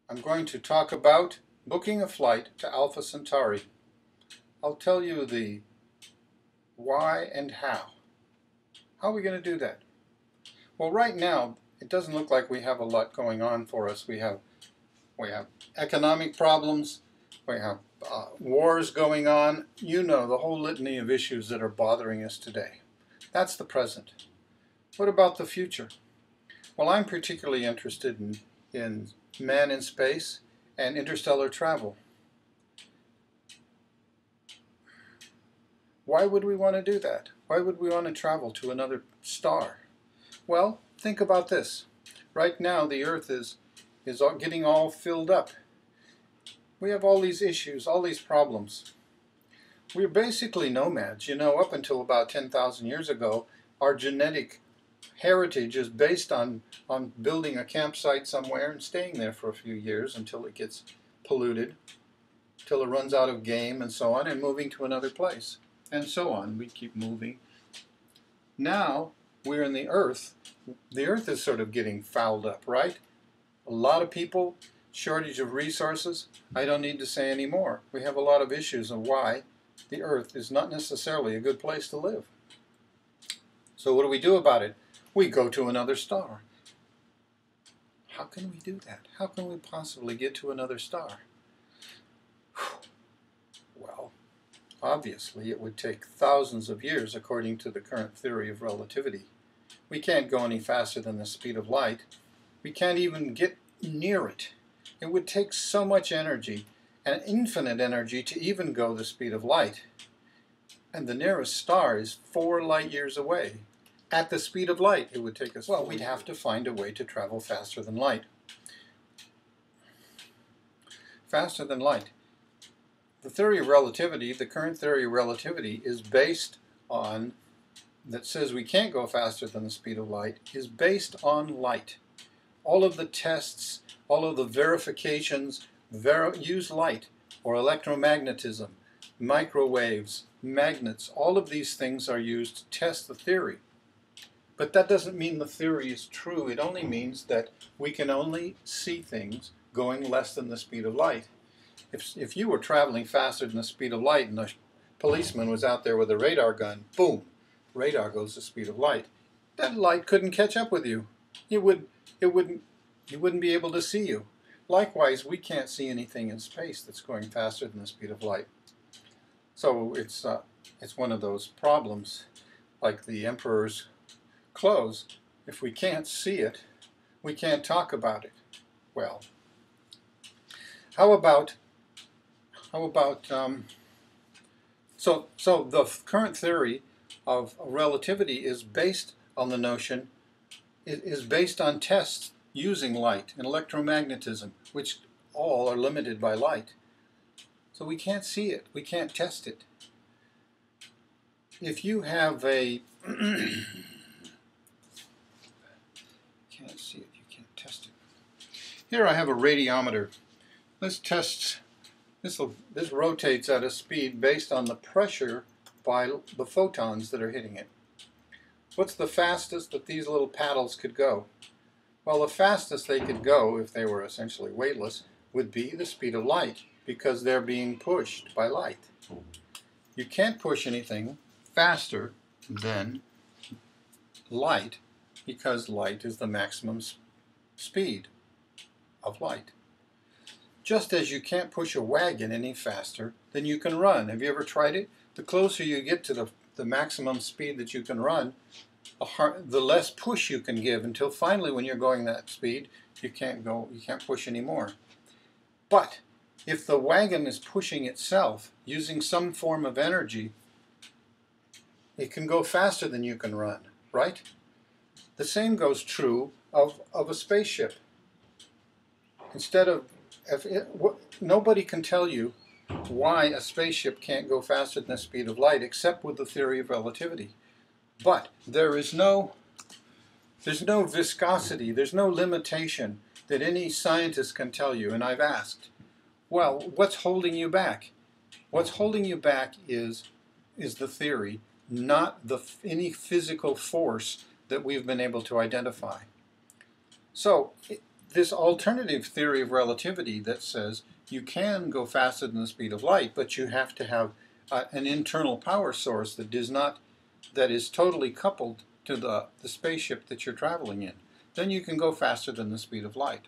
I'm going to talk about booking a flight to Alpha Centauri. I'll tell you the why and how. How are we going to do that? Well, right now, it doesn't look like we have a lot going on for us. We have economic problems, we have wars going on. You know, the whole litany of issues that are bothering us today. That's the present. What about the future? Well, I'm particularly interested in man in space and interstellar travel. Why would we want to do that? Why would we want to travel to another star? Well, think about this. Right now, the Earth is getting all filled up. We have all these issues, all these problems. We're basically nomads. You know, up until about 10,000 years ago, our genetic heritage is based on building a campsite somewhere and staying there for a few years until it gets polluted, till it runs out of game and so on, and moving to another place, and so on. We keep moving. Now we're in the Earth. The Earth is sort of getting fouled up, right? A lot of people, shortage of resources. I don't need to say any more. We have a lot of issues of why the Earth is not necessarily a good place to live. So what do we do about it? We go to another star. How can we do that? How can we possibly get to another star? Well, obviously it would take thousands of years according to the current theory of relativity. We can't go any faster than the speed of light. We can't even get near it. It would take so much energy, and infinite energy, to even go the speed of light. And the nearest star is 4 light years away. At the speed of light, it would take us. Well, we'd have to find a way to travel faster than light. Faster than light. The theory of relativity, the current theory of relativity, is based on, that says we can't go faster than the speed of light, is based on light. All of the tests, all of the verifications use light, or electromagnetism, microwaves, magnets. All of these things are used to test the theory. But that doesn't mean the theory is true. It only means that we can only see things going less than the speed of light. If you were traveling faster than the speed of light and a policeman was out there with a radar gun, boom, radar goes the speed of light. That light couldn't catch up with you. He wouldn't be able to see you. Likewise, we can't see anything in space that's going faster than the speed of light. So it's one of those problems, like the emperor's clothes. If we can't see it, we can't talk about it. Well, so the current theory of relativity is based on the notion, is based on tests using light and electromagnetism, which all are limited by light. So we can't see it, we can't test it. If you have a can't see it, you can't test it. Here I have a radiometer. This tests, this rotates at a speed based on the pressure by the photons that are hitting it. What's the fastest that these little paddles could go? Well, the fastest they could go, if they were essentially weightless, would be the speed of light, because they're being pushed by light. You can't push anything faster than light, because light is the maximum speed of light. Just as you can't push a wagon any faster than you can run. Have you ever tried it? The closer you get to the maximum speed that you can run, the less push you can give, until finally when you're going that speed, you can't push anymore. But if the wagon is pushing itself using some form of energy, it can go faster than you can run, right? The same goes true of a spaceship. Nobody can tell you why a spaceship can't go faster than the speed of light, except with the theory of relativity. But there's no viscosity, there's no limitation that any scientist can tell you. And I've asked, well, what's holding you back? What's holding you back is the theory, not any physical force that we've been able to identify. So this alternative theory of relativity that says you can go faster than the speed of light, but you have to have an internal power source that is totally coupled to the spaceship that you're traveling in. Then you can go faster than the speed of light.